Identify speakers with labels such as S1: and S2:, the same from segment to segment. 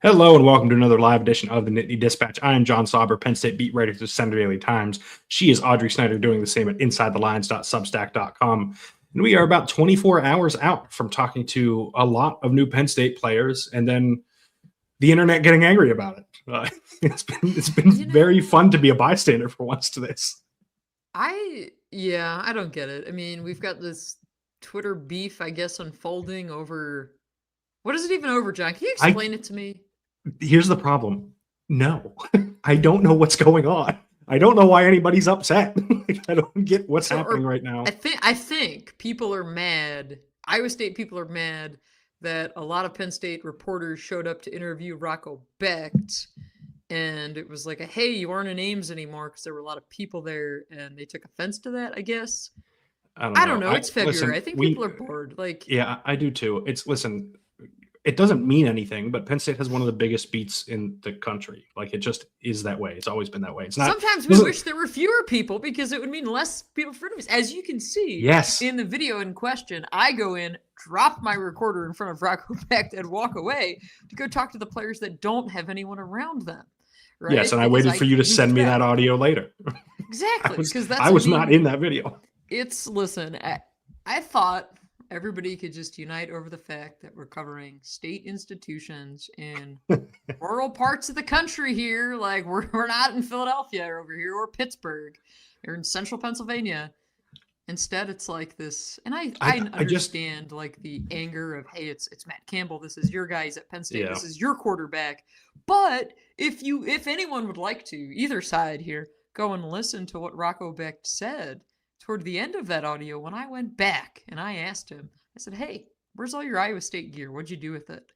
S1: Hello and welcome to another live edition of the Nittany Dispatch. I am John Sauber, Penn State beat writer for the Snyder Daily Times. She is Audrey Snyder, doing the same at InsideTheLines.substack.com. And we are about 24 hours out from talking to a lot of new Penn State players, and then the internet getting angry about it. It's been very fun to be a bystander for once to this.
S2: I don't get it. I mean, we've got this Twitter beef, I guess, unfolding over. What is it even over, John? Can you explain it to me?
S1: Here's the problem. No, I don't know what's going on. I don't know why anybody's upset. I don't get what's happening right now.
S2: I think people are mad. Iowa State people are mad that a lot of Penn State reporters showed up to interview Rocco Becht, and it was like, hey, you aren't in Ames anymore, because there were a lot of people there, and they took offense to that, I guess. I don't know. It's February. Listen, I think people are bored.
S1: Yeah, I do too. It doesn't mean anything, but Penn State has one of the biggest beats in the country. It just is that way. It's always been that way. It's not.
S2: Sometimes we wish there were fewer people, because it would mean less people for us. As you can see, in the video in question, I go in, drop my recorder in front of Rocco Beck, and walk away to go talk to the players that don't have anyone around them. Right?
S1: Yes, and I waited for you to send me that audio later.
S2: Exactly, because
S1: I was not in that video.
S2: Listen, I thought everybody could just unite over the fact that we're covering state institutions in rural parts of the country here. Like, we're not in Philadelphia over here, or Pittsburgh, or in central Pennsylvania. Instead, it's like this, and I understand the anger of, hey, it's Matt Campbell. This is your guys at Penn State. Yeah. This is your quarterback. But if anyone would like to, either side here, go and listen to what Rocco Beck said toward the end of that audio, when I went back and I asked him, I said, hey, where's all your Iowa State gear? What'd you do with it?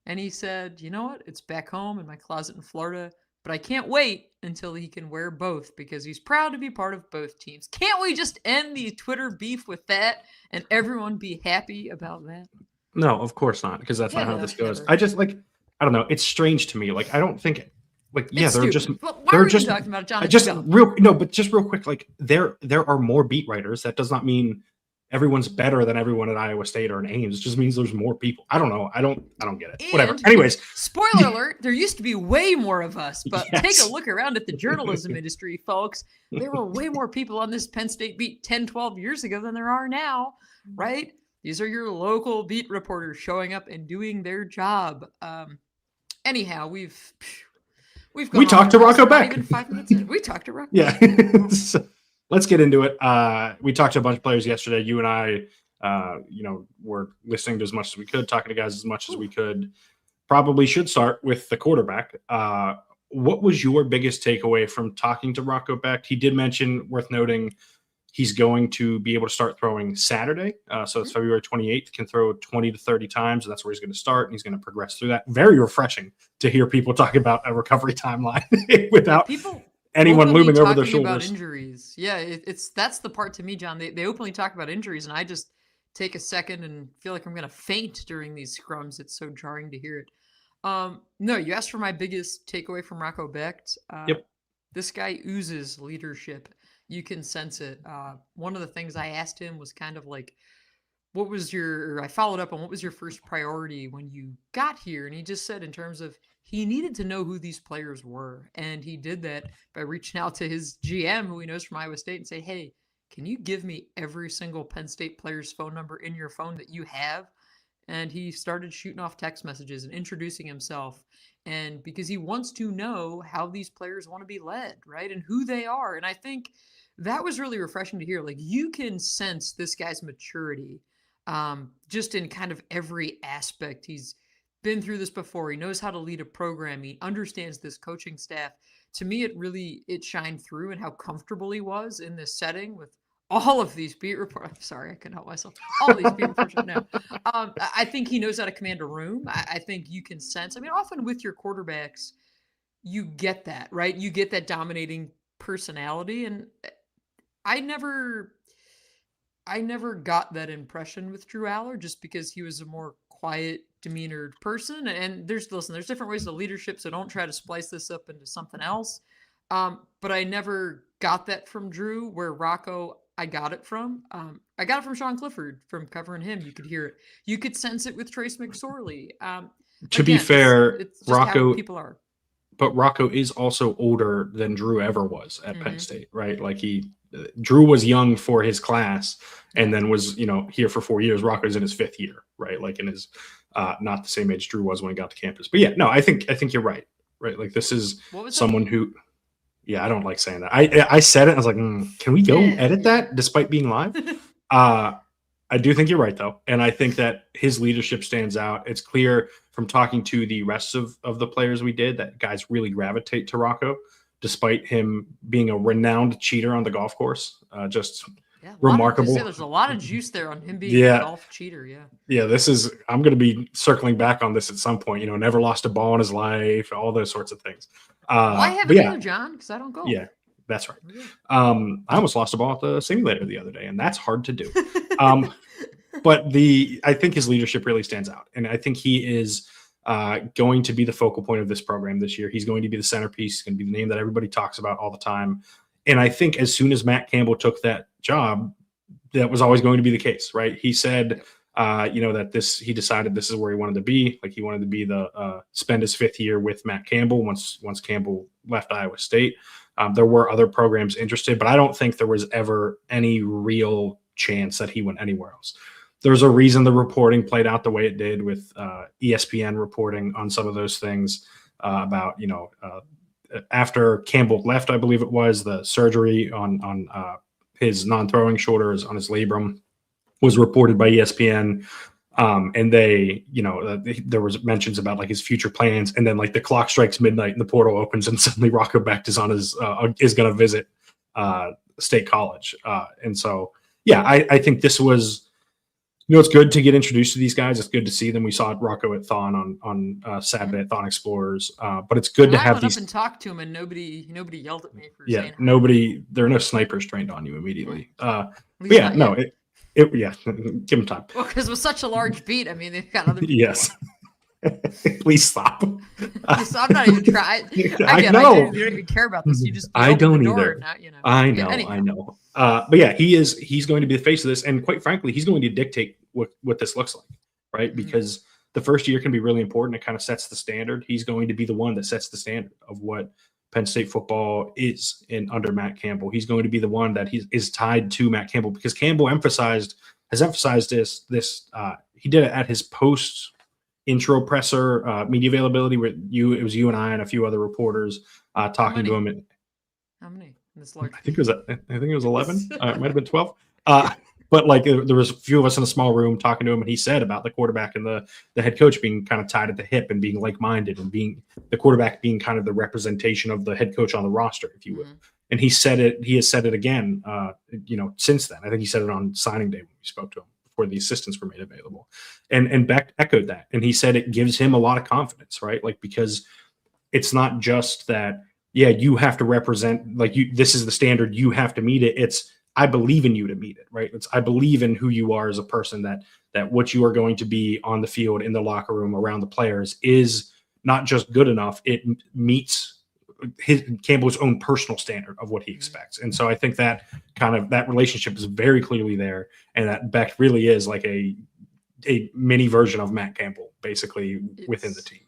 S2: And he said, you know what? It's back home in my closet in Florida, but I can't wait until he can wear both, because he's proud to be part of both teams. Can't we just end the Twitter beef with that and everyone be happy about that?
S1: No, of course not, because that's not how this goes. I just I don't know. It's strange to me. I don't think they're just.
S2: Why are we talking about it, John?
S1: But just real quick, there are more beat writers. That does not mean everyone's better than everyone at Iowa State or in Ames. It just means there's more people. I don't know. I don't get it.
S2: And
S1: whatever. Anyways,
S2: spoiler alert: there used to be way more of us. But take a look around at the journalism industry, folks. There were way more people on this Penn State beat 10, 12 years ago than there are now, right? These are your local beat reporters showing up and doing their job. Anyhow, we
S1: talked to Rocco Beck.
S2: Even 5 minutes in. We talked to Rocco.
S1: Yeah. So, let's get into it. We talked to a bunch of players yesterday. You and I, were listening to as much as we could, talking to guys as much as we could. Probably should start with the quarterback. What was your biggest takeaway from talking to Rocco Beck? He did mention, worth noting, he's going to be able to start throwing Saturday. So it's February 28th, can throw 20 to 30 times. And that's where he's going to start. And he's going to progress through that. Very refreshing to hear people talk about a recovery timeline without anyone looming over their shoulders.
S2: About injuries. Yeah, that's the part to me, John. They openly talk about injuries, and I just take a second and feel like I'm going to faint during these scrums. It's so jarring to hear it. No, you asked for my biggest takeaway from Rocco Becht.
S1: Yep.
S2: This guy oozes leadership. You can sense it. One of the things I asked him was kind of like, I followed up on what was your first priority when you got here? And he just said, in terms of, he needed to know who these players were. And he did that by reaching out to his GM, who he knows from Iowa State, and say, hey, can you give me every single Penn State player's phone number in your phone that you have? And he started shooting off text messages and introducing himself. And because he wants to know how these players want to be led, right? And who they are. And I think that was really refreshing to hear. You can sense this guy's maturity just in kind of every aspect. He's been through this before. He knows how to lead a program. He understands this coaching staff. To me, it shined through in how comfortable he was in this setting with all of these beat reporters. I'm sorry, I couldn't help myself. All of these beat reporters now. I think he knows how to command a room. I think you can sense. I mean, often with your quarterbacks, you get that, right? You get that dominating personality, and I never got that impression with Drew Aller, just because he was a more quiet, demeanored person. And there's different ways of leadership, so don't try to splice this up into something else. But I never got that from Drew, where Rocco, I got it from. I got it from Sean Clifford, from covering him. You could hear it. You could sense it with Trace McSorley.
S1: To be
S2: Again,
S1: fair,
S2: it's just how
S1: Rocco,
S2: people are.
S1: but Rocco is also older than Drew ever was at Penn
S2: Hmm.
S1: State, right? Like Drew was young for his class and
S2: Yeah.
S1: then was, here for 4 years. Rocco's in his 5th year, right? Like in his, not the same age Drew was when he got to campus. But yeah, no, I think you're right. Right. Like this is
S2: What was that?
S1: someone who, yeah, I don't like saying that. I said it. I was like, can we go edit
S2: Yeah.
S1: that despite being live? I do think you're right, though. And I think that his leadership stands out. It's clear from talking to the rest of the players we did that guys really gravitate to Rocco, despite him being a renowned cheater on the golf course. Just
S2: Yeah,
S1: remarkable.
S2: there's a lot of juice there on him being a
S1: Yeah.
S2: golf cheater. Yeah.
S1: Yeah, I'm going to be circling back on this at some point. Never lost a ball in his life, all those sorts of things.
S2: Well, I haven't either, John, because I don't golf.
S1: Yeah, that's right.
S2: Okay.
S1: I almost lost a ball at the simulator the other day, and that's hard to do. But I think his leadership really stands out, and I think he is going to be the focal point of this program this year. He's going to be the centerpiece. He's going to be the name that everybody talks about all the time. And I think as soon as Matt Campbell took that job, that was always going to be the case, right? He said, that he decided this is where he wanted to be. Like he wanted to be spend his 5th year with Matt Campbell once Campbell left Iowa State. There were other programs interested, but I don't think there was ever any real chance that he went anywhere else. There's a reason the reporting played out the way it did with ESPN reporting on some of those things about, after Campbell left, I believe it was, the surgery on his non-throwing shoulders on his labrum was reported by ESPN. And they, there was mentions about like his future plans, and then like the clock strikes midnight and the portal opens and suddenly Rocco Becht is is going to visit State College. And so, yeah, I think this was, it's good to get introduced to these guys. It's good to see them. We saw Rocco at Thon on Saturday at Thon Explorers, but it's good to have these.
S2: I went up and talked to him, and nobody yelled at me for
S1: yeah,
S2: saying
S1: there are no snipers trained on you immediately. But
S2: yeah,
S1: no, yeah, give them time.
S2: Well, because with such a large beat, I mean, they've got other people.
S1: Yes. Please stop.
S2: So I'm not even trying.
S1: I know.
S2: You don't even care about this. You just
S1: I don't
S2: either.
S1: Now, I know. I know. But yeah, he's going to be the face of this, and quite frankly, he's going to dictate what this looks like, right? Mm-hmm. Because the first year can be really important. It kind of sets the standard. He's going to be the one that sets the standard of what Penn State football is under Matt Campbell. He's going to be the one that is tied to Matt Campbell, because Campbell has emphasized this. He did it at his post intro presser media availability where it was you and I and a few other reporters talking to him.
S2: How many? In this large?
S1: I think it was 11. It might have been 12. But like there was a few of us in a small room talking to him, and he said about the quarterback and the head coach being kind of tied at the hip and being like-minded, and being the quarterback being kind of the representation of the head coach on the roster, if you will. Mm-hmm. And he has said it again, since then. I think he said it on signing day when we spoke to him before the assistants were made available. And Beck echoed that. And he said it gives him a lot of confidence, right? Like, because it's not just that, yeah, you have to represent, like, this is the standard, you have to meet it. It's, I believe in you to meet it, right? I believe in who you are as a person, that what you are going to be on the field, in the locker room, around the players is not just good enough. It meets Campbell's own personal standard of what he expects. And so I think that that relationship is very clearly there, and that Beck really is like a mini version of Matt Campbell, basically, within the team.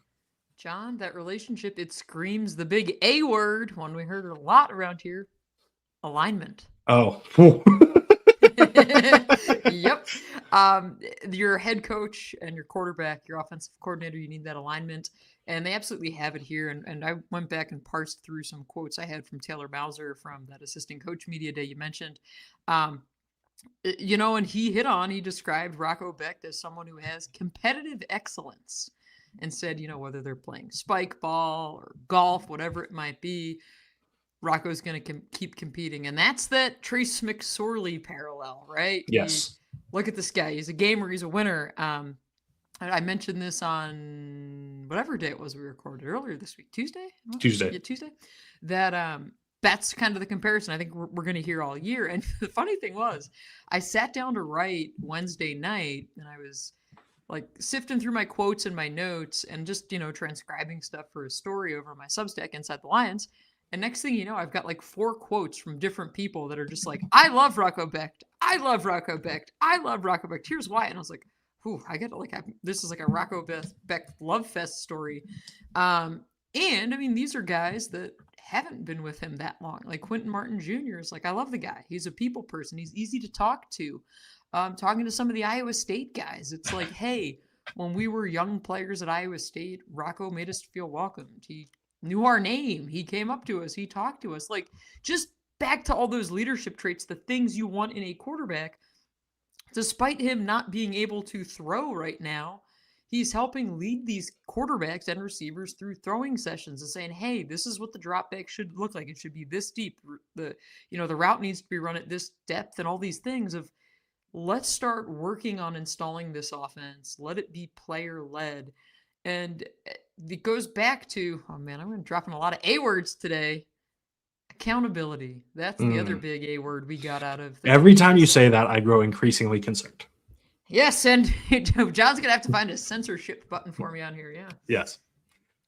S2: John, that relationship, it screams the big A word, one we heard a lot around here: alignment.
S1: Oh.
S2: Yep. Your head coach and your quarterback, your offensive coordinator, you need that alignment. And they absolutely have it here. And I went back and parsed through some quotes I had from Taylor Bowser from that assistant coach media day you mentioned. And he described Rocco Becht as someone who has competitive excellence, and said, whether they're playing spike ball or golf, whatever it might be, Rocco's going to keep competing. And that's that Trace McSorley parallel, right?
S1: Yes.
S2: Look at this guy. He's a gamer. He's a winner. I mentioned this on whatever day it was we recorded earlier this week. Tuesday?
S1: Tuesday.
S2: Yeah, Tuesday. That's kind of the comparison I think we're going to hear all year. And the funny thing was, I sat down to write Wednesday night, and I was like sifting through my quotes and my notes and just, transcribing stuff for a story over my Substack, Inside the Lions. And next thing you know, I've got like 4 quotes from different people that are just like, I love Rocco Becht. I love Rocco Becht. I love Rocco Becht. Here's why. And I was like, this is like a Rocco Beck love fest story. And I mean, these are guys that haven't been with him that long. Like Quentin Martin Jr. is like, I love the guy. He's a people person. He's easy to talk to. Talking to some of the Iowa State guys, it's like, hey, when we were young players at Iowa State, Rocco made us feel welcomed. He knew our name. He came up to us. He talked to us. Like, just back to all those leadership traits, the things you want in a quarterback. Despite him not being able to throw right now, he's helping lead these quarterbacks and receivers through throwing sessions and saying, hey, this is what the drop back should look like. It should be this deep. The route needs to be run at this depth, and all these things of, let's start working on installing this offense. Let it be player led. And it goes back to, oh man, I'm dropping a lot of A words today. Accountability. That's the other big A word we got out of.
S1: Every time you say that, I grow increasingly concerned.
S2: Yes, and John's going to have to find a censorship button for me on here, yeah.
S1: Yes.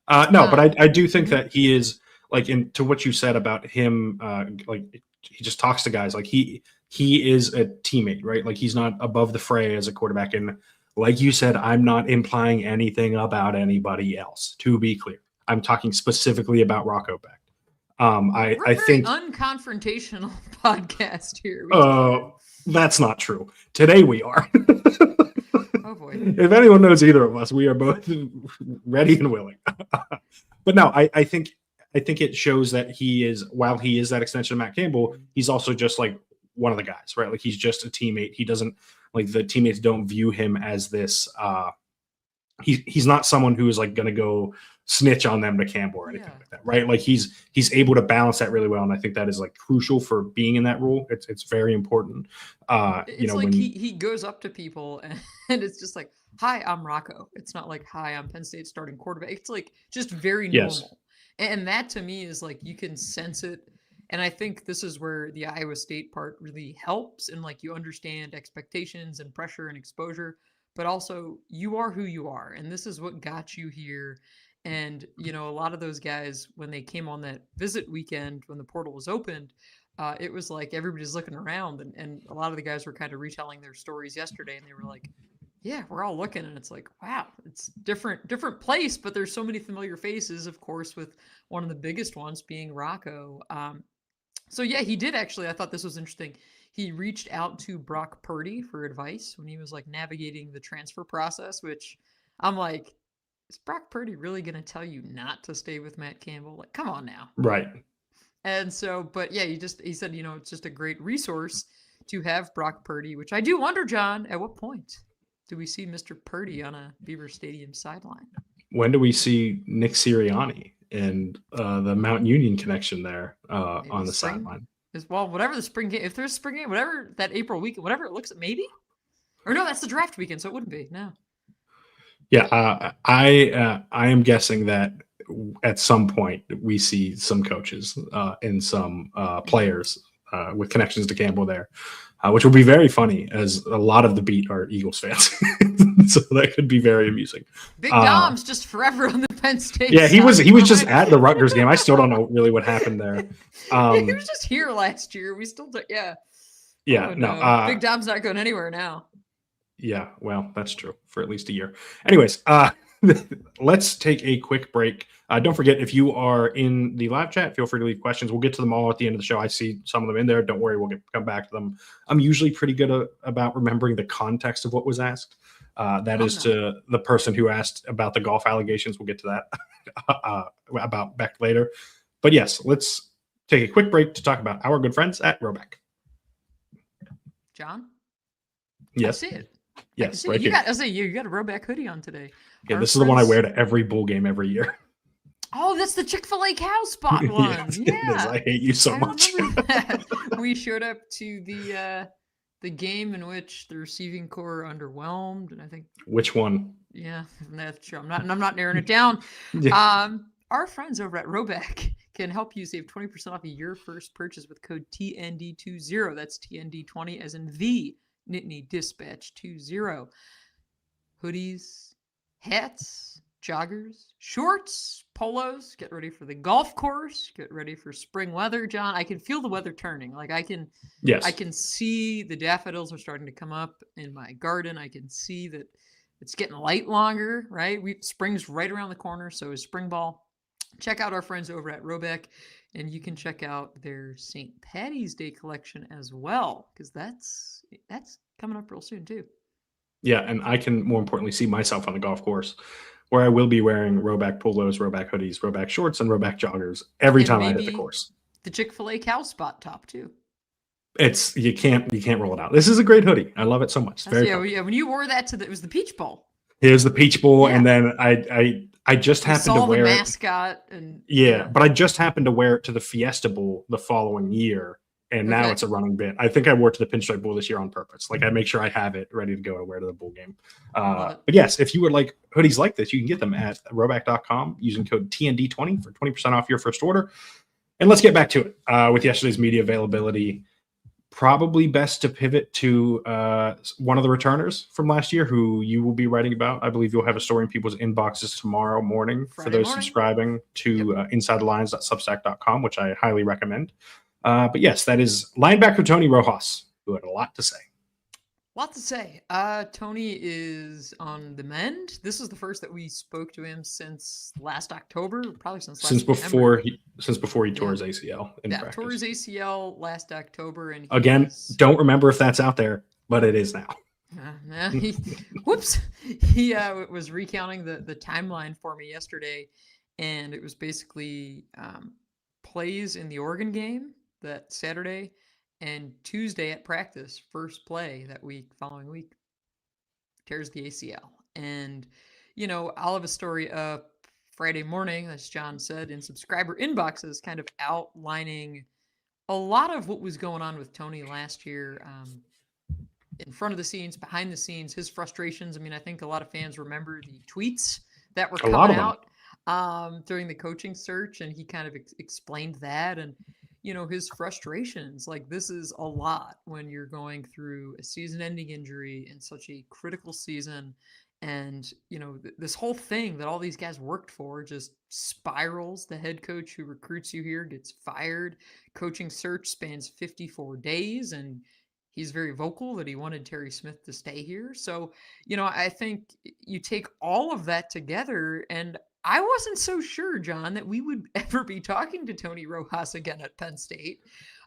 S1: But I do think that he is, like, to what you said about him, like, he just talks to guys. Like, he is a teammate, right? Like, he's not above the fray as a quarterback. And like you said, I'm not implying anything about anybody else, to be clear. I'm talking specifically about Rocco Becht. I think
S2: unconfrontational podcast here.
S1: That's not true. Today we are.
S2: Oh boy.
S1: If anyone knows either of us, we are both ready and willing. But no, I think it shows that he is, while he is that extension of Matt Campbell, he's also just like one of the guys, right? Like, he's just a teammate. He doesn't, like, the teammates don't view him as this. He's not someone who is like going to go snitch on them to Campbell or anything like that, right? Like, he's able to balance that really well, and I think that is like crucial for being in that role. It's very important.
S2: It's like when he goes up to people and it's just like, "Hi, I'm Rocco." It's not like, "Hi, I'm Penn State starting quarterback." It's like just very normal.
S1: Yes.
S2: And that to me is like, you can sense it. And I think this is where the Iowa State part really helps. And like, you understand expectations and pressure and exposure, but also you are who you are. And this is what got you here. And, a lot of those guys, when they came on that visit weekend, when the portal was opened, it was like everybody's looking around. And a lot of the guys were kind of retelling their stories yesterday. And they were like, yeah, we're all looking, and it's like, wow, it's different place, but there's so many familiar faces, of course, with one of the biggest ones being Rocco. So yeah, he did actually. I thought this was interesting. He reached out to Brock Purdy for advice when he was like navigating the transfer process, which I'm like, is Brock Purdy really going to tell you not to stay with Matt Campbell? Like, come on now.
S1: Right.
S2: And so, but yeah, he said, it's just a great resource to have Brock Purdy, which I do wonder, John, at what point do we see Mr. Purdy on a Beaver Stadium sideline?
S1: When do we see Nick Sirianni and the Mount Union connection there on the sideline?
S2: Well, whatever the spring game, if there's a spring game, whatever that April weekend, whatever it looks like, maybe? Or no, that's the draft weekend, so it wouldn't be, no.
S1: Yeah, I am guessing that at some point we see some coaches and some players with connections to Campbell there, which will be very funny, as a lot of the beat are Eagles fans. So that could be very amusing.
S2: Big Dom's just forever on the Penn State.
S1: Yeah, he was just at the Rutgers game. I still don't know really what happened there.
S2: He was just here last year. We still do, yeah.
S1: Yeah,
S2: oh,
S1: no.
S2: Big Dom's not going anywhere now.
S1: Yeah, well, that's true for at least a year. Anyways, let's take a quick break. Don't forget, if you are in the live chat, feel free to leave questions. We'll get to them all at the end of the show. I see some of them in there. Don't worry, we'll come back to them. I'm usually pretty good about remembering the context of what was asked. To the person who asked about the golf allegations. We'll get to that about Beck later. But yes, let's take a quick break to talk about our good friends at Robeck.
S2: John?
S1: Yes.
S2: I see it.
S1: Yes,
S2: right here. You got a Robeck hoodie on today.
S1: Yeah, this is the one I wear to every bowl game every year.
S2: Oh, that's the Chick-fil-A cow spot one.
S1: Yes, I hate you so much.
S2: We showed up to the game in which the receiving corps underwhelmed, and I think
S1: which one?
S2: Yeah, that's true. I'm not narrowing it down.
S1: Yeah.
S2: Our friends over at Robeck can help you save 20% off of your first purchase with code TND20. That's TND20 as in the Nittany Dispatch 20. Hoodies, hats, joggers, shorts, polos. Get ready for the golf course. Get ready for spring weather, John. I can feel the weather turning. Like I can see the daffodils are starting to come up in my garden. I can see that it's getting light longer, right? Spring's right around the corner, so is spring ball. Check out our friends over at Robeck, and you can check out their St. Patty's Day collection as well, because that's coming up real soon too.
S1: Yeah, and I can more importantly see myself on the golf course, where I will be wearing Roback polos, Roback hoodies, Roback shorts, and Roback joggers every time I hit the course.
S2: The Chick-fil-A cow spot top too.
S1: It's you can't roll it out. This is a great hoodie. I love it so much. It's very
S2: yeah. When you wore that it was the Peach Bowl.
S1: Here's the Peach Bowl, and then I just happened to wear
S2: the mascot and
S1: but I just happened to wear it to the Fiesta Bowl the following year, and now it's a running bit. I think I wore it to the Pinstripe Bowl this year on purpose. Like I make sure I have it ready to go to wear to the bowl game. But yes, if you would like hoodies like this, you can get them at roback.com using code TND20 for 20% off your first order. And let's get back to it with yesterday's media availability. Probably best to pivot to one of the returners from last year who you will be writing about. I believe you'll have a story in people's inboxes tomorrow morning for those subscribing to InsideTheLines.substack.com, which I highly recommend. But yes, that is linebacker Tony Rojas, who had a lot to say.
S2: Tony is on the mend. This is the first that we spoke to him since last October, probably since before he
S1: tore his ACL in practice.
S2: Tore his ACL last October, and
S1: don't remember if that's out there, but it is now.
S2: Whoops! He was recounting the timeline for me yesterday, and it was basically plays in the Oregon game that Saturday. And Tuesday at practice, first play that following week, tears the ACL. And, I'll have a story up Friday morning, as John said, in subscriber inboxes, kind of outlining a lot of what was going on with Tony last year, in front of the scenes, behind the scenes, his frustrations. I mean, I think a lot of fans remember the tweets that were coming out during the coaching search, and he kind of explained that. And his frustrations, like this is a lot when you're going through a season-ending injury in such a critical season. And, this whole thing that all these guys worked for just spirals. The head coach who recruits you here gets fired. Coaching search spans 54 days. And he's very vocal that he wanted Terry Smith to stay here. So, I think you take all of that together, and I wasn't so sure, John, that we would ever be talking to Tony Rojas again at Penn State.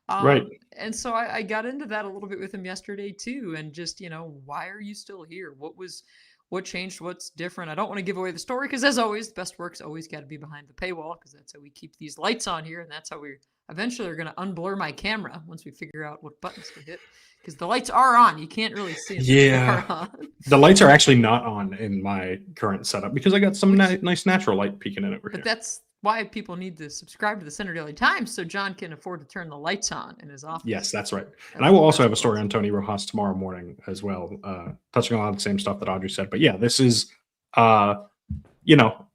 S1: Right.
S2: And so I got into that a little bit with him yesterday too. And just, why are you still here? What changed? What's different? I don't want to give away the story because, as always, the best work's always got to be behind the paywall, because that's how we keep these lights on here. And that's how we eventually are going to unblur my camera once we figure out what buttons to hit. Because the lights are on. You can't really see them.
S1: Yeah. The lights are actually not on in my current setup because I got some nice natural light peeking in over here.
S2: But that's why people need to subscribe to the Center Daily Times so John can afford to turn the lights on in his office.
S1: Yes, that's right. And I will also have a story on Tony Rojas tomorrow morning as well, touching on a lot of the same stuff that Audrey said. But yeah, this is,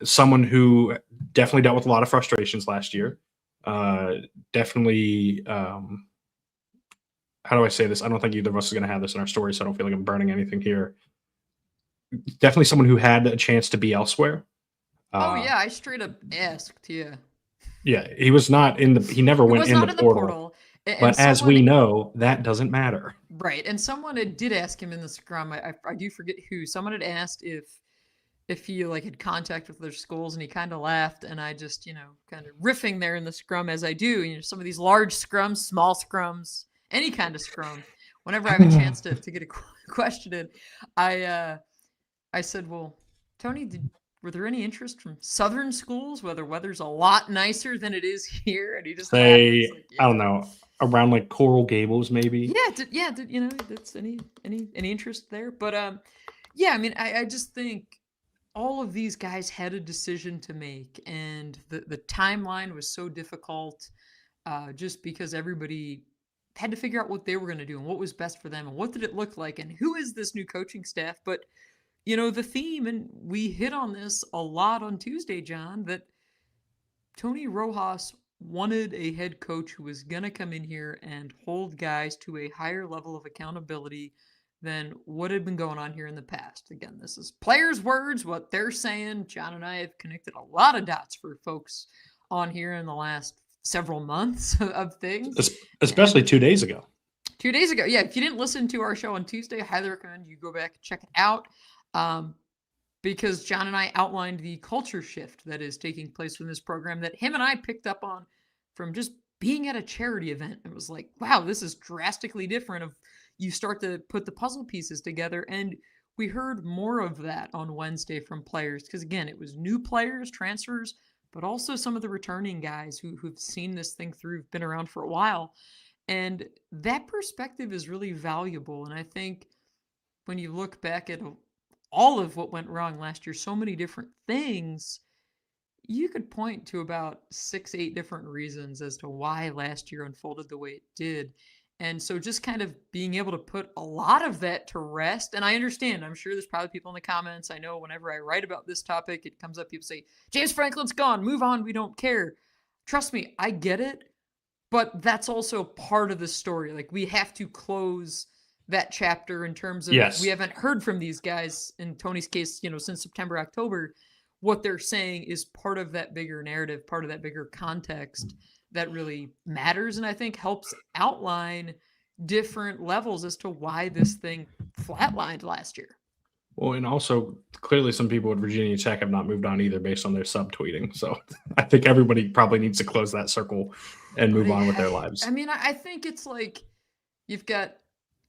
S1: someone who definitely dealt with a lot of frustrations last year. Definitely, how do I say this? I don't think either of us is going to have this in our story, so I don't feel like I'm burning anything here. Definitely someone who had a chance to be elsewhere.
S2: I straight up asked.
S1: Yeah, he was not he never went in the portal. But as we know, that doesn't matter.
S2: Right. And someone did ask him in the scrum. I do forget who. Someone had asked if he had contact with their schools, and he kind of laughed. And I just, kind of riffing there in the scrum as I do. Some of these large scrums, small scrums, any kind of scrum. Whenever I have a chance to get a question in, I said, "Well, Tony, were there any interest from Southern schools where the weather's a lot nicer than it is here?" And he just
S1: laughed. I don't know, around Coral Gables, maybe.
S2: Yeah. That's any interest there? But I just think all of these guys had a decision to make, and the timeline was so difficult, just because everybody had to figure out what they were going to do and what was best for them and what did it look like and who is this new coaching staff. But the theme, and we hit on this a lot on Tuesday, John, that Tony Rojas wanted a head coach who was going to come in here and hold guys to a higher level of accountability than what had been going on here in the past. Again, this is players' words, what they're saying. John and I have connected a lot of dots for folks on here in the last several months of things.
S1: Especially 2 days ago.
S2: 2 days ago. Yeah, if you didn't listen to our show on Tuesday, I highly recommend you go back and check it out. Because John and I outlined the culture shift that is taking place in this program that him and I picked up on from just being at a charity event. It was like, wow, this is drastically different. Of you start to put the puzzle pieces together, and we heard more of that on Wednesday from players because, again, it was new players, transfers, but also some of the returning guys who've seen this thing through, been around for a while. And that perspective is really valuable. And I think when you look back at all of what went wrong last year, so many different things, you could point to about 6-8 different reasons as to why last year unfolded the way it did. And so just kind of being able to put a lot of that to rest. And I understand, I'm sure there's probably people in the comments. I know whenever I write about this topic, it comes up, people say, James Franklin's gone, move on, we don't care. Trust me, I get it. But that's also part of the story. Like, we have to close that chapter in terms of we haven't heard from these guys in Tony's case, since September, October. What they're saying is part of that bigger narrative, part of that bigger context that really matters. And I think helps outline different levels as to why this thing flatlined last year.
S1: Well, and also clearly some people at Virginia Tech have not moved on either based on their subtweeting. So I think everybody probably needs to close that circle and move on with their lives.
S2: I mean, I think it's like you've got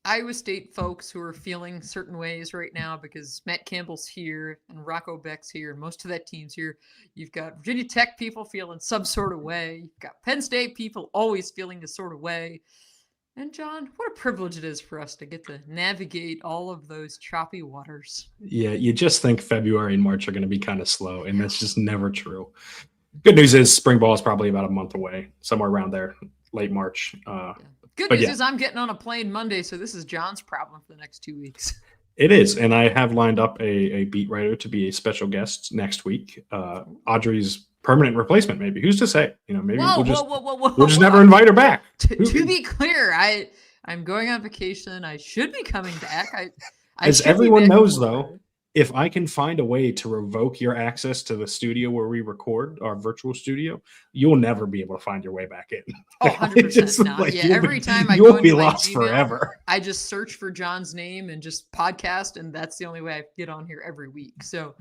S2: Iowa State folks who are feeling certain ways right now because Matt Campbell's here and Rocco Beck's here and most of that team's here. You've got Virginia Tech people feeling some sort of way. You've got Penn State people always feeling a sort of way. And John, what a privilege it is for us to get to navigate all of those choppy waters.
S1: Yeah, you just think February and March are going to be kind of slow, and that's just never true. Good news is spring ball is probably about a month away, somewhere around there, late March.
S2: Good news is I'm getting on a plane Monday, so this is John's problem for the next 2 weeks.
S1: It is, and I have lined up a beat writer to be a special guest next week. Audrey's permanent replacement, maybe. Who's to say? Maybe we'll just never invite her back.
S2: To be clear, I'm going on vacation. I should be coming back.
S1: As everyone knows, though, if I can find a way to revoke your access to the studio where we record, our virtual studio, you'll never be able to find your way back in.
S2: Oh, 100% not.
S1: Like,
S2: yeah, every time I
S1: you'll
S2: go
S1: be
S2: into
S1: lost
S2: Gmail,
S1: forever.
S2: I just search for John's name and just podcast, and that's the only way I get on here every week. So,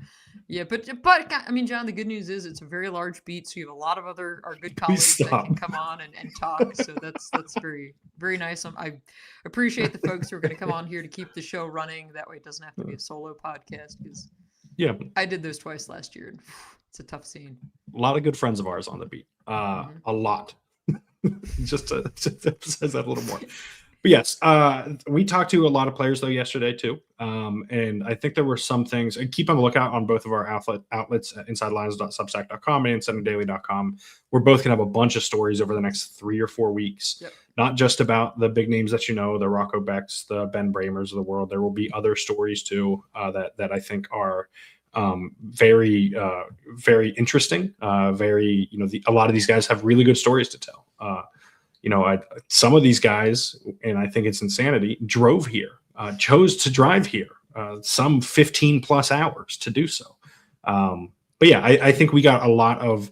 S2: yeah, but I mean, John, the good news is it's a very large beat, so you have a lot of our good colleagues that can come on and talk. So that's very, very nice. I appreciate the folks who are going to come on here to keep the show running. That way, it doesn't have to be a solo podcast because I did those twice last year, and it's a tough scene.
S1: A lot of good friends of ours on the beat. A lot. just to emphasize that a little more. But yes, we talked to a lot of players, though, yesterday, too. And I think there were some things. And keep on the lookout on both of our outlets, insidelions.substack.com and insiderdaily.com. We're both going to have a bunch of stories over the next 3 or 4 weeks, not just about the big names that the Rocco Becks, the Ben Bramers of the world. There will be other stories, too, that I think are very, very interesting. A lot of these guys have really good stories to tell. Some of these guys, and I think it's insanity, drove here, chose to drive here, some 15 plus hours to do so. But yeah, I think we got a lot of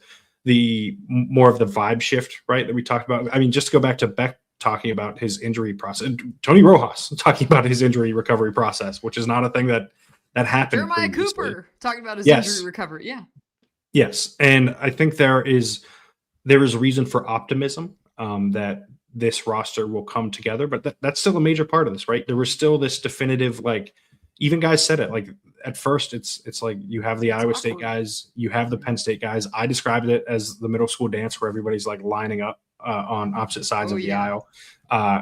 S1: more of the vibe shift, right, that we talked about. I mean, just to go back to Beck talking about his injury process, Tony Rojas talking about his injury recovery process, which is not a thing that happened.
S2: Jeremiah Cooper talking about his injury recovery. Yeah.
S1: Yes. And I think there is reason for optimism that this roster will come together, but that's still a major part of this, right? There was still this definitive, even guys said it, at first it's like you have the Iowa State guys, you have the Penn State guys. I described it as the middle school dance where everybody's lining up on opposite sides of the aisle,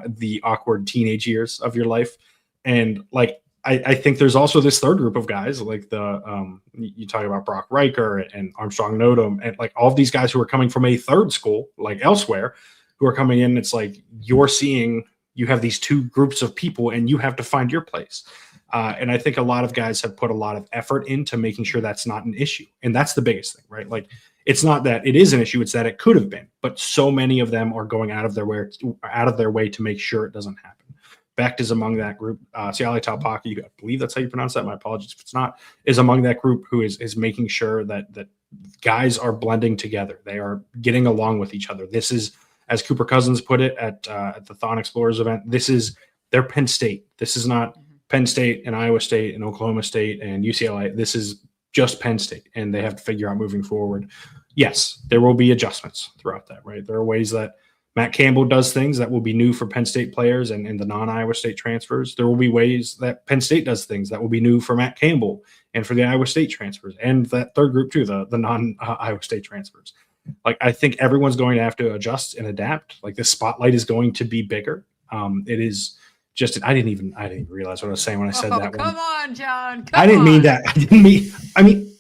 S1: the awkward teenage years of your life. And I think there's also this third group of guys, like you talk about Brock Riker and Armstrong Nodum, and all of these guys who are coming from a third school, elsewhere, who are coming in. It's like you have these two groups of people and you have to find your place. And I think a lot of guys have put a lot of effort into making sure that's not an issue. And that's the biggest thing, right? It's not that it is an issue, it's that it could have been, but so many of them are going out of their way to make sure it doesn't happen. Becht is among that group. Siale Taupaki, I believe that's how you pronounce that. My apologies if it's not, is among that group who is making sure that guys are blending together. They are getting along with each other. This is, as Cooper Cousins put it at the Thon Explorers event, this is their Penn State. This is not Penn State and Iowa State and Oklahoma State and UCLA. This is just Penn State, and they have to figure out moving forward. Yes, there will be adjustments throughout that, right? There are ways that Matt Campbell does things that will be new for Penn State players and the non-Iowa State transfers. There will be ways that Penn State does things that will be new for Matt Campbell and for the Iowa State transfers and that third group too, the non-Iowa State transfers. Like, I think everyone's going to have to adjust and adapt. Like, the spotlight is going to be bigger. It is just, I didn't even realize what I was saying when I said that.
S2: Come on, John.
S1: I didn't mean that. I mean,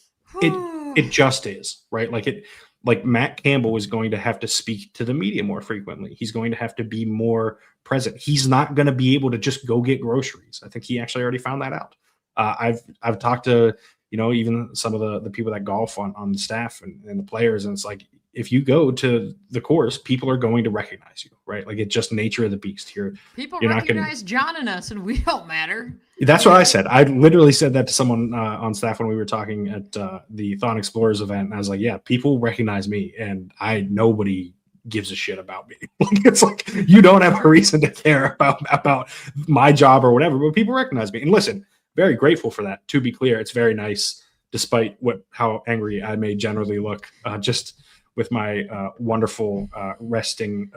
S1: it just is, right? Like Matt Campbell is going to have to speak to the media more frequently. He's going to have to be more present. He's not going to be able to just go get groceries. I think he actually already found that out. I've talked to, even some of the people that golf on the staff and the players. And it's like, if you go to the course, people are going to recognize you, right? Like, it's just nature of the beast here.
S2: People recognize John and us, and we don't matter.
S1: That's what I said. I literally said that to someone on staff when we were talking at the Thon Explorers event. And I was like, yeah, people recognize me, and nobody gives a shit about me. It's like, you don't have a reason to care about my job or whatever, but people recognize me. And listen, very grateful for that. To be clear, it's very nice, despite how angry I may generally look, just with my wonderful resting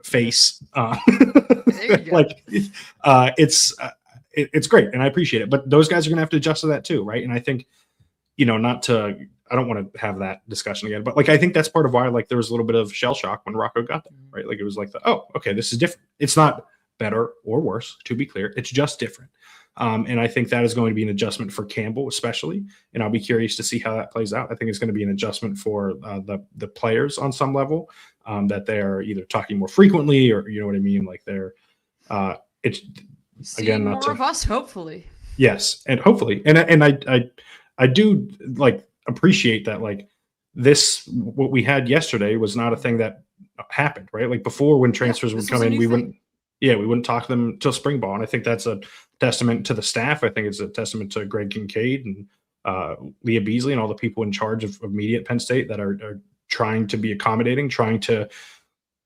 S1: face. It's great, and I appreciate it. But those guys are going to have to adjust to that too, right? And I think, I don't want to have that discussion again, but I think that's part of why there was a little bit of shell shock when Rocco got there, right? Like, it was like, oh, okay, this is different. It's not better or worse, to be clear. It's just different. And I think that is going to be an adjustment for Campbell, especially. And I'll be curious to see how that plays out. I think it's going to be an adjustment for the players on some level, that they're either talking more frequently or, you know what I mean? Like, it's again, not
S2: more of us, hopefully.
S1: Yes. And hopefully. And I do appreciate that. What we had yesterday was not a thing that happened, right? Like, before, when transfers would come in, we wouldn't talk to them till spring ball. And I think that's a testament to the staff. I think it's a testament to Greg Kincaid and Leah Beasley and all the people in charge of media at Penn State that are trying to be accommodating, trying to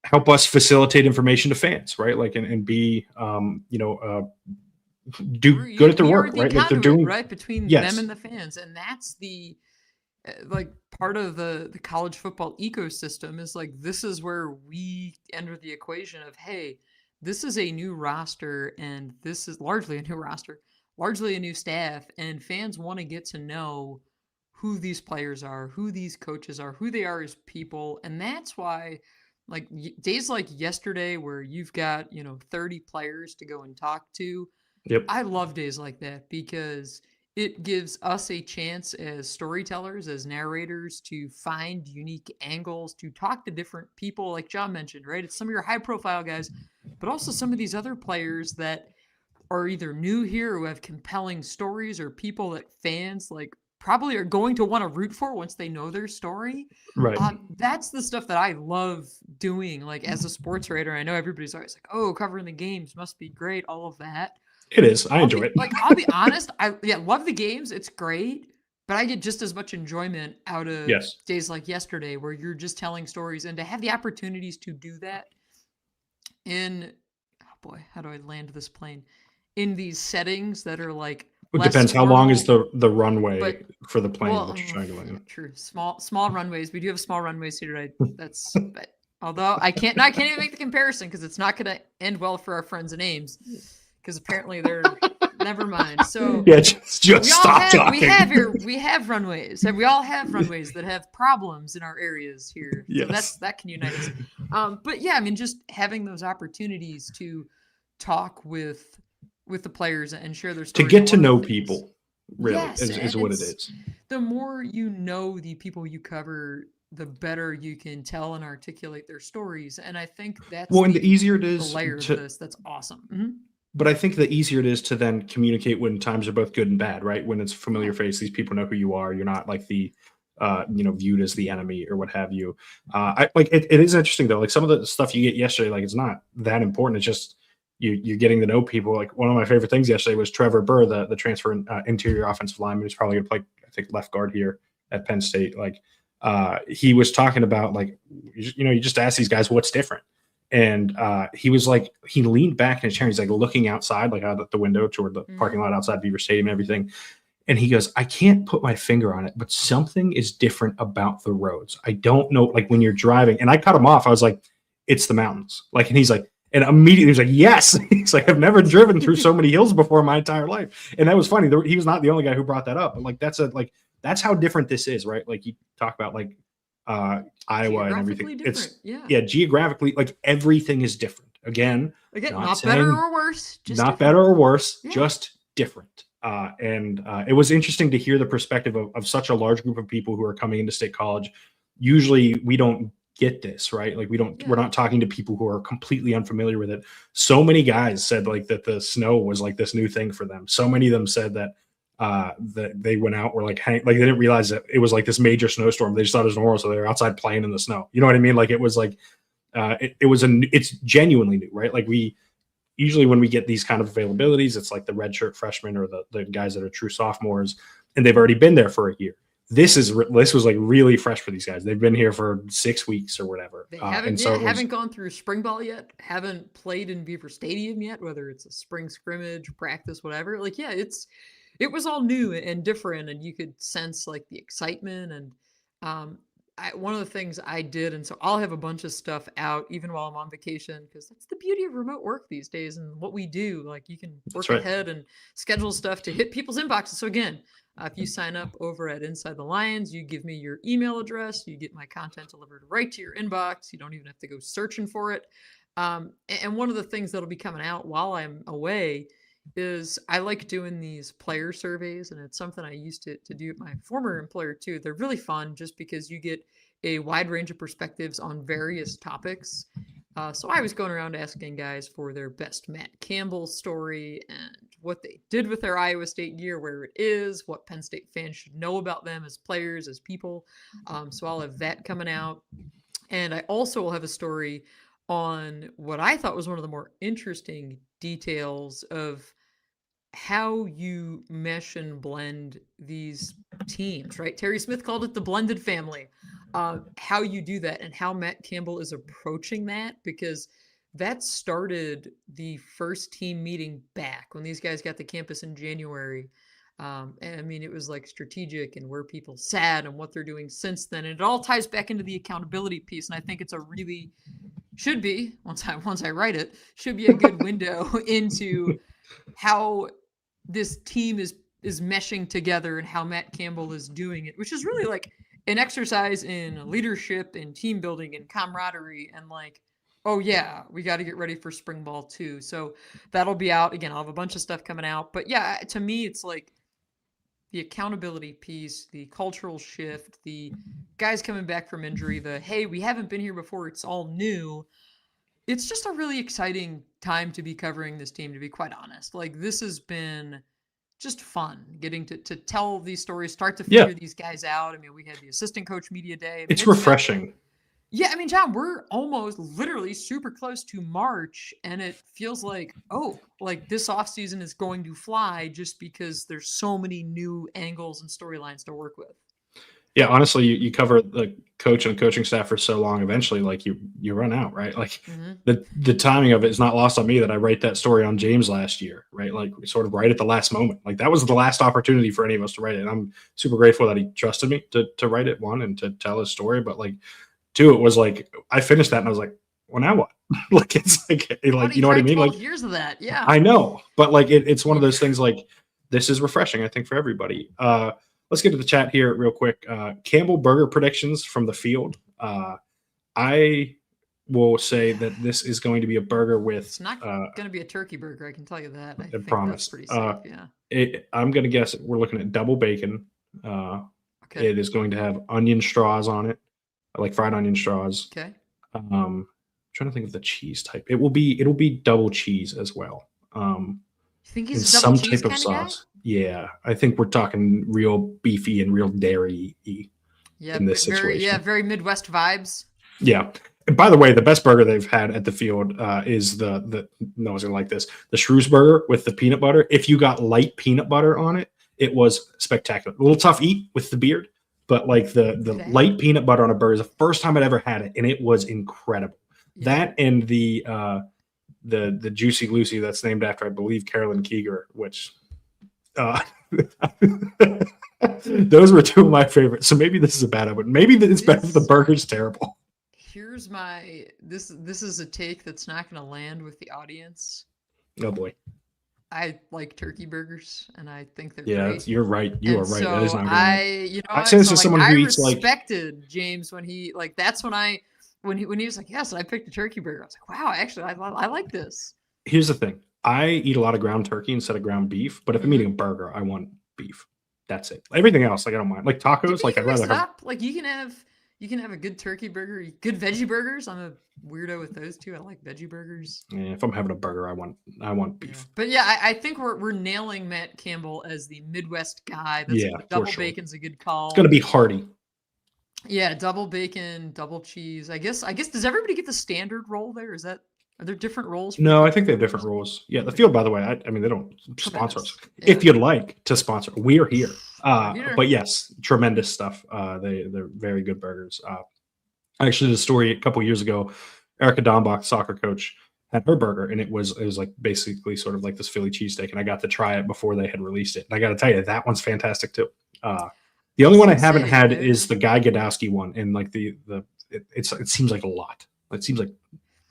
S1: help us facilitate information to fans, right? And be, do good at their work, right?
S2: Like, they're doing right between them and the fans. And that's the, part of the college football ecosystem is this is where we enter the equation of, hey, this is a new roster, and this is largely a new roster, largely a new staff, and fans want to get to know who these players are, who these coaches are, who they are as people. And that's why, days like yesterday where you've got, 30 players to go and talk to.
S1: Yep.
S2: I love days like that because it gives us a chance as storytellers, as narrators, to find unique angles, to talk to different people, like John mentioned, right? It's some of your high-profile guys, but also some of these other players that are either new here or who have compelling stories, or people that fans probably are going to want to root for once they know their story.
S1: Right.
S2: That's the stuff that I love doing, as a sports writer. I know everybody's always like, oh, covering the games must be great, all of that.
S1: It is. I enjoy it.
S2: I'll be honest. I love the games. It's great, but I get just as much enjoyment out of days like yesterday where you're just telling stories, and to have the opportunities to do that in, oh boy, how do I land this plane? In these settings that are it
S1: depends how long is the runway for the plane that you're trying to land.
S2: True. Small runways. We do have small runways here today. That's but although I can't even make the comparison because it's not going to end well for our friends and Ames. Because apparently they're never mind. So
S1: yeah, just stop talking.
S2: We have runways. We all have runways that have problems in our areas here.
S1: Yes.
S2: So that can unite us. But yeah, I mean, just having those opportunities to talk with the players and share their stories.
S1: To get to know people, really, is what it is.
S2: The more you know the people you cover, the better you can tell and articulate their stories. And I think that's
S1: and the easier it is
S2: the layer of this. That's awesome. Mm-hmm.
S1: But I think the easier it is to then communicate when times are both good and bad, right? When it's a familiar face, these people know who you are. You're not the, viewed as the enemy or what have you. It is interesting though. Some of the stuff you get yesterday, it's not that important. It's just you're getting to know people. Like one of my favorite things yesterday was Trevor Burr, the transfer interior offensive lineman, who's probably going to play, I think, left guard here at Penn State. Like he was talking about like, you just ask these guys what's different. And he was like, he leaned back in his chair. He's like looking outside, like out the window toward the parking lot outside Beaver Stadium and everything. And he goes, I can't put my finger on it, but something is different about the roads. I don't know, like when you're driving. And I cut him off. I was like, it's the mountains. Like, and he's like, and immediately he's like, yes. He's like, I've never driven through so many hills before in my entire life. And that was funny. He was not the only guy who brought that up. But like, that's how different this is, right? Like you talk about like Iowa and everything. It's geographically, like everything is different. Again,
S2: not better or worse.
S1: Just not better or worse, just different. And it was interesting to hear the perspective of such a large group of people who are coming into State College. Usually we don't get this, right? Like we're not talking to people who are completely unfamiliar with it. So many guys said like that the snow was like this new thing for them. So many of them said that that they went out, were like they didn't realize that it was like this major snowstorm. They just thought it was normal. So they were outside playing in the snow. You know what I mean? Like it was like, it's genuinely new, right? Like usually when we get these kind of availabilities, it's like the redshirt freshmen or the guys that are true sophomores, and they've already been there for a year. This was like really fresh for these guys. They've been here for 6 weeks or whatever.
S2: They haven't gone through spring ball yet, haven't played in Beaver Stadium yet, whether it's a spring scrimmage, practice, whatever. Like, yeah, it was all new and different, and you could sense like the excitement. And one of the things I did, and so I'll have a bunch of stuff out even while I'm on vacation, because that's the beauty of remote work these days and what we do. Like you can work ahead and schedule stuff to hit people's inboxes. So again, if you sign up over at Inside the Lions, you give me your email address, you get my content delivered right to your inbox. You don't even have to go searching for it. And one of the things that'll be coming out while I'm away is I like doing these player surveys, and it's something I used to do at my former employer too. They're really fun just because you get a wide range of perspectives on various topics. So I was going around asking guys for their best Matt Campbell story and what they did with their Iowa State year, where it is, what Penn State fans should know about them as players, as people. So I'll have that coming out. And I also will have a story on what I thought was one of the more interesting details of how you mesh and blend these teams, right? Terry Smith called it the blended family. How you do that and how Matt Campbell is approaching that, because that started the first team meeting back when these guys got to campus in January. And I mean, it was like strategic and where people sat and what they're doing since then. And it all ties back into the accountability piece. And I think it's should be, once I write it, should be a good window into how this team is meshing together and how Matt Campbell is doing it, which is really like an exercise in leadership and team building and camaraderie and like, oh yeah, we got to get ready for spring ball too. So that'll be out. Again, I'll have a bunch of stuff coming out, but yeah, to me, it's like the accountability piece, the cultural shift, the guys coming back from injury, hey, we haven't been here before, it's all new. It's just a really exciting time to be covering this team, to be quite honest. Like this has been just fun getting to tell these stories, start to figure these guys out. I mean, we had the assistant coach media day. I mean,
S1: it's refreshing.
S2: Yeah. I mean, John, we're almost literally super close to March, and it feels like, like this offseason is going to fly just because there's so many new angles and storylines to work with.
S1: Yeah, honestly, you cover the coach and coaching staff for so long, eventually, like you run out, right? Like the timing of it is not lost on me that I write that story on James last year, right? Like sort of right at the last moment. Like that was the last opportunity for any of us to write it. And I'm super grateful that he trusted me to write it, one, and to tell his story. But like, two, it was like I finished that and I was like, well, now what? Like it's like you know what I mean?
S2: 12
S1: like
S2: years of that, yeah.
S1: I know, but like it's one of those things. Like this is refreshing, I think, for everybody. Let's get to the chat here real quick. Campbell burger predictions from the field. I will say that this is going to be a burger with.
S2: It's not going to be a turkey burger. I can tell you that. I think
S1: promise.
S2: That's pretty safe. Yeah.
S1: I'm going to guess we're looking at double bacon. Okay. It is going to have onion straws on it, like fried onion straws.
S2: Okay.
S1: Trying to think of the cheese type. It'll be double cheese as well.
S2: You think he's a double cheese
S1: type of sauce? Guy? Yeah, I think we're talking real beefy and real dairy-y in this situation.
S2: Very Midwest vibes.
S1: Yeah, By the way, the best burger they've had at the field is no one's gonna like this, the Shrewsburger with the peanut butter. If you got light peanut butter on it, it was spectacular. A little tough eat with the beard, but like the light peanut butter on a burger is the first time I'd ever had it, and it was incredible. Yeah. That and the Juicy Lucy that's named after, I believe, Carolyn Keeger, which those were two of my favorites. So maybe this is a bad one. Maybe it's better if the burger's terrible.
S2: Here's my this is a take that's not going to land with the audience.
S1: Oh boy.
S2: I like turkey burgers, and I think they're
S1: great. You're right. You are right.
S2: So
S1: that is not good.
S2: I
S1: say this as someone who eats
S2: respected James when he that's when he was like, yes, I picked a turkey burger. I was like, wow, actually, I like this.
S1: Here's the thing. I eat a lot of ground turkey instead of ground beef, but if I'm eating a burger, I want beef. That's it. Everything else, like I don't mind. Like tacos, like I'd rather have.
S2: Like you can have a good turkey burger, good veggie burgers. I'm a weirdo with those too. I like veggie burgers.
S1: Yeah, if I'm having a burger, I want beef.
S2: Yeah. But yeah, I think we're nailing Matt Campbell as the Midwest guy. Double bacon's a good call.
S1: It's gonna be hearty.
S2: Yeah, double bacon, double cheese. I guess does everybody get the standard roll there? Are there different rolls?
S1: No, I think they have different rolls. Yeah, the field, by the way, I mean, they don't sponsor us. Yeah. If you'd like to sponsor, we're here. But yes, tremendous stuff. They're very good burgers. Actually, the story a couple years ago, Erica Dombach, soccer coach, had her burger, and it was like basically sort of like this Philly cheesesteak, and I got to try it before they had released it. And I got to tell you, that one's fantastic too. The only one I haven't had is the Guy Gadowski one, and like it seems like a lot. It seems like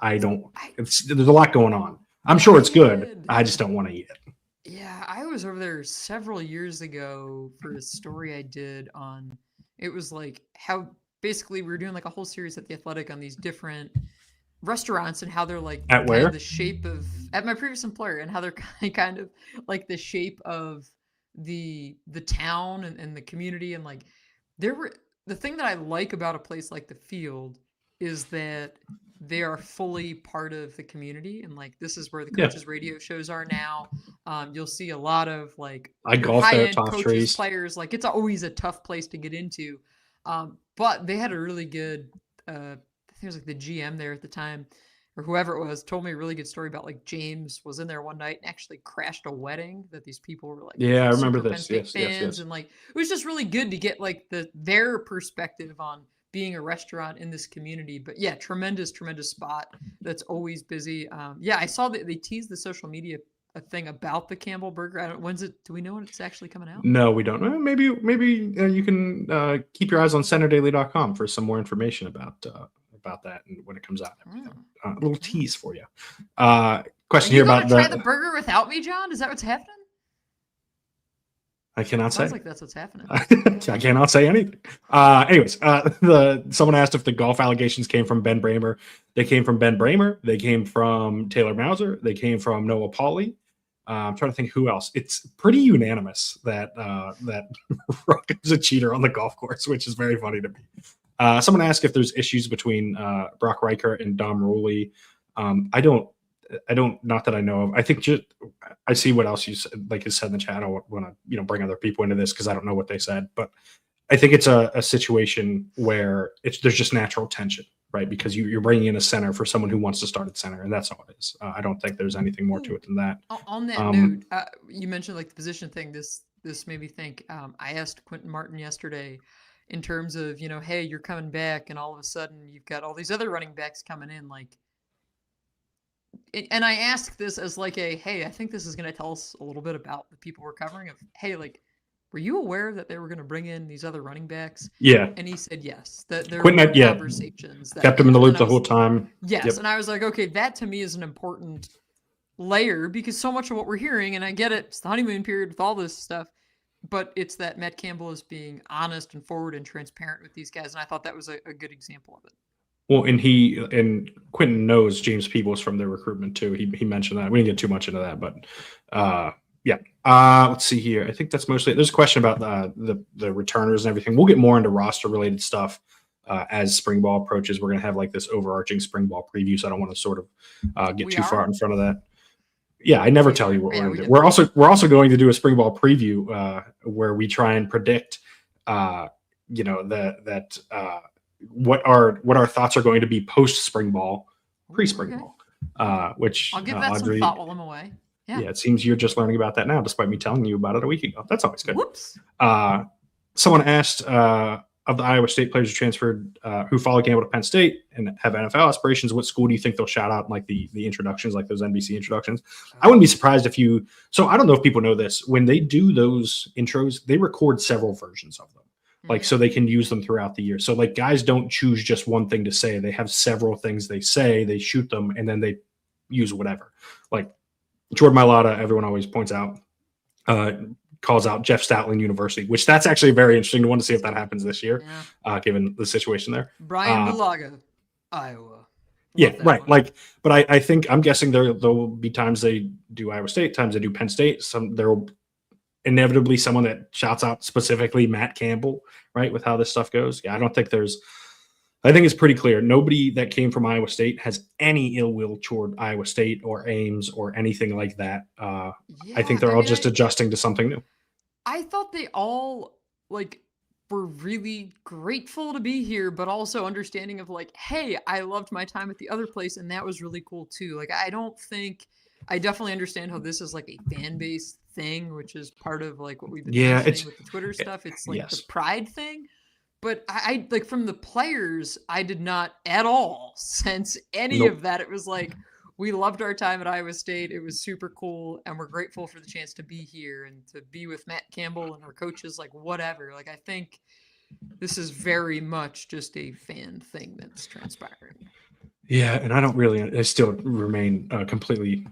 S1: there's a lot going on. I'm sure it's good. I just don't want to eat it.
S2: Yeah, I was over there several years ago for a story I did on. It was like how basically we were doing like a whole series at the Athletic on these different restaurants and how they're like
S1: at where
S2: the shape of at my previous employer and how they're kind of like the shape of the town and the community, and like the thing that I like about a place like the Field is that they are fully part of the community, and like this is where the coaches radio shows are now. You'll see a lot of like
S1: I golf there, top
S2: coaches,
S1: trees.
S2: Players. Like it's always a tough place to get into, but they had a really good. I think it was like the GM there at the time, or whoever it was, told me a really good story about like James was in there one night and actually crashed a wedding that these people were like.
S1: Yeah, I remember this.
S2: Yes, and like it was just really good to get like their perspective on being a restaurant in this community. But yeah, tremendous spot that's always busy. Yeah, I saw that they teased the social media thing about the Campbell Burger. Do we know when it's actually coming out?
S1: No, we don't. Maybe you can keep your eyes on centerdaily.com for some more information about that and when it comes out. A little tease for you. Question here about
S2: try the burger without me, John? Is that what's happening?
S1: I cannot say.
S2: Sounds like that's what's happening.
S1: I cannot say anything. Anyways, someone asked if the golf allegations came from Ben Bramer. They came from Ben Bramer. They came from Taylor Mauser. They came from Noah Pauley. I'm trying to think who else. It's pretty unanimous that Rocco's a cheater on the golf course, which is very funny to me. Someone asked if there's issues between Brock Reichert and Dom Rowley. I don't, not that I know of. I think I see what else you said, like is said in the chat. I don't want to, bring other people into this because I don't know what they said, but I think it's a situation where there's just natural tension, right? Because you're bringing in a center for someone who wants to start at center, and that's all it is. I don't think there's anything more to it than that.
S2: On that note, you mentioned like the position thing. This made me think. I asked Quentin Martin yesterday in terms of, hey, you're coming back, and all of a sudden you've got all these other running backs coming in, like. And I asked this as like hey, I think this is going to tell us a little bit about the people we're covering of, hey, like, were you aware that they were going to bring in these other running backs?
S1: Yeah.
S2: And he said, yes, that there
S1: were
S2: conversations. That
S1: kept him in the loop the whole time.
S2: Yes. Yep. And I was like, okay, that to me is an important layer because so much of what we're hearing, and I get it, it's the honeymoon period with all this stuff, but it's that Matt Campbell is being honest and forward and transparent with these guys. And I thought that was a good example of it.
S1: Well, and Quentin knows James Peebles from their recruitment too. He mentioned that. We didn't get too much into that, but yeah. Let's see here. I think that's mostly it. There's a question about the returners and everything. We'll get more into roster related stuff as spring ball approaches. We're gonna have like this overarching spring ball preview, so I don't want to sort of get too far in front of that. Yeah, I never tell you what we're going to do. We're also going to do a spring ball preview where we try and predict what our thoughts are going to be post spring ball, pre-spring
S2: Okay.
S1: ball, which
S2: I'll give that
S1: Audrey,
S2: some thought while I'm away. Yeah.
S1: it seems you're just learning about that now, despite me telling you about it a week ago. That's always good.
S2: Whoops.
S1: Someone asked of the Iowa State players who transferred, who follow Campbell to Penn State and have NFL aspirations, what school do you think they'll shout out in like the introductions, like those NBC introductions? I wouldn't be surprised if you. So I don't know if people know this. When they do those intros, they record several versions of them, like so they can use them throughout the year. So like guys don't choose just one thing to say; they have several things they say. They shoot them and then they use whatever. Like Jordan Mailata, everyone always points out. Calls out Jeff Stoutland University, which that's actually very interesting to want to see if that happens this year, given the situation there.
S2: Brian Bulaga, Iowa.
S1: Yeah, right. One. Like, but I think I'm guessing there will be times they do Iowa State, times they do Penn State. There will inevitably someone that shouts out specifically Matt Campbell, right? With how this stuff goes. Yeah, I think it's pretty clear. Nobody that came from Iowa State has any ill will toward Iowa State or Ames or anything like that. I think they're all just adjusting to something new.
S2: I thought they all were really grateful to be here, but also understanding of hey, I loved my time at the other place, and that was really cool too. I definitely understand how this is a fan base thing, which is part of what we've been mentioning with the Twitter stuff. It's the pride thing. But I from the players, I did not at all sense any of that. It was we loved our time at Iowa State. It was super cool, and we're grateful for the chance to be here and to be with Matt Campbell and our coaches, whatever. I think this is very much just a fan thing that's transpiring.
S1: Yeah, and I still remain completely,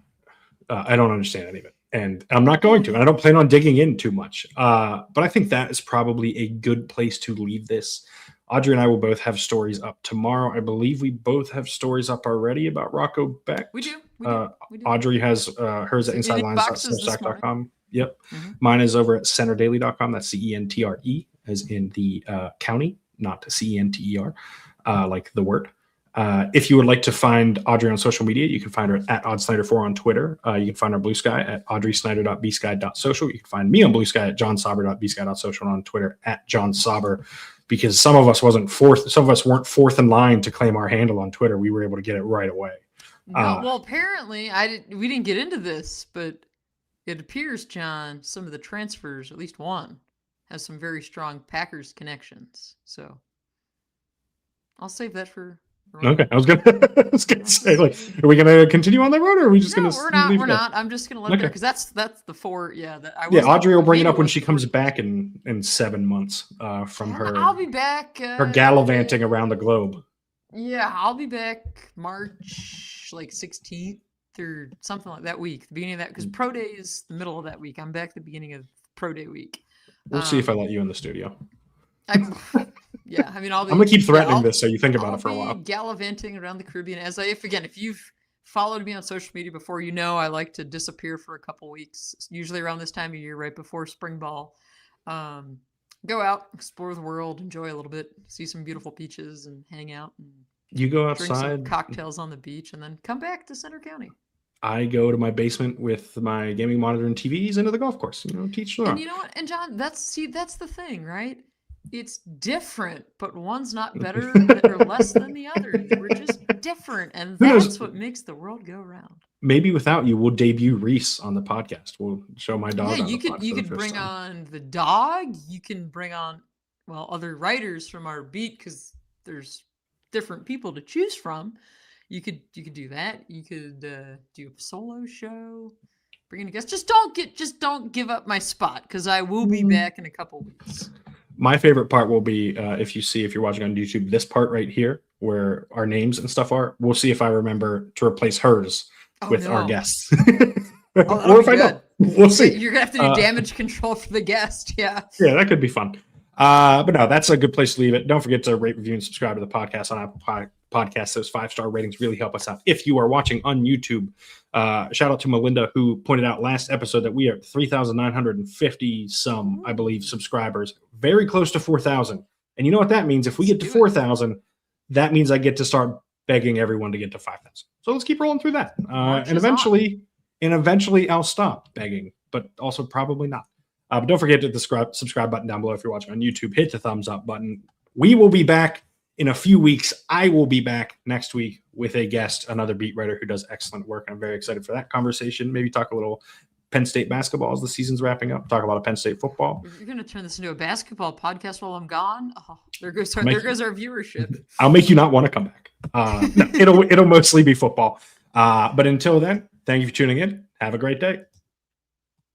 S1: I don't understand any of it. And I'm not going to, and I don't plan on digging in too much. But I think that is probably a good place to leave this. Audrey and I will both have stories up tomorrow. I believe we both have stories up already about Rocco Beck.
S2: We do.
S1: Audrey has hers at InsideLines.substack.com. Yep. Mm-hmm. Mine is over at centerdaily.com. That's CENTRE, as in the county, not CENTER, like the word. If you would like to find Audrey on social media, you can find her at OddSnyder4 on Twitter. You can find our Blue Sky at audreysnyder.bsky.social. You can find me on Blue Sky at johnsauber.bsky.social and on Twitter at johnsauber. Because some of us weren't fourth in line to claim our handle on Twitter. We were able to get it right away.
S2: Well, apparently we didn't get into this, but it appears, John, some of the transfers, at least one, has some very strong Packers connections. So I'll save that for.
S1: Okay, I was gonna say, are we gonna continue on that road, or are we just gonna?
S2: We're not. I'm just gonna let it there because that's the four. Yeah,
S1: Audrey will bring it up when she comes back in 7 months from her.
S2: I'll be back.
S1: Her gallivanting around the globe.
S2: Yeah, I'll be back March 16th or something like that week, the beginning of that, because Pro Day is the middle of that week. I'm back the beginning of Pro Day week.
S1: We'll see if I let you in the studio.
S2: Yeah, I'm
S1: gonna keep threatening this, so you think about it for a while.
S2: Gallivanting around the Caribbean, if you've followed me on social media before, I like to disappear for a couple weeks, usually around this time of year, right before spring ball. Go out, explore the world, enjoy a little bit, see some beautiful beaches, and hang out. And
S1: you go outside,
S2: drink some cocktails on the beach, and then come back to Center County.
S1: I go to my basement with my gaming monitor and TVs into the golf course. Teach them.
S2: And you know what? And John, that's the thing, right? It's different, but one's not better or less than the other. We're just different, and that's what makes the world go round.
S1: Maybe without you, we'll debut Reese on the podcast. We'll show my dog.
S2: Yeah, you could bring on the dog. You can bring on other writers from our beat, because there's different people to choose from. You could do that. You could do a solo show. Bring in a guest. Just don't give up my spot, because I will be back in a couple weeks.
S1: My favorite part will be if you're watching on YouTube, this part right here where our names and stuff are. We'll see if I remember to replace hers with our guests. Or if I don't. We'll see.
S2: You're going to have to do damage control for the guest. Yeah.
S1: Yeah, that could be fun. But no, that's a good place to leave it. Don't forget to rate, review, and subscribe to the podcast on Apple Podcasts. Those 5-star ratings really help us out. If you are watching on YouTube, shout out to Melinda, who pointed out last episode that we are 3,950 some, I believe, subscribers, very close to 4,000. And you know what that means? If we get to 4,000, that means I get to start begging everyone to get to 5,000. So let's keep rolling through that. And eventually I'll stop begging, but also probably not. But don't forget to hit the subscribe button down below if you're watching on YouTube. Hit the thumbs up button. We will be back in a few weeks, I will be back next week with a guest, another beat writer who does excellent work. I'm very excited for that conversation. Maybe talk a little Penn State basketball as the season's wrapping up. Talk about Penn State football.
S2: You're going to turn this into a basketball podcast while I'm gone? Oh, there goes our viewership.
S1: I'll make you not want to come back. No, it'll mostly be football. But until then, thank you for tuning in. Have a great day.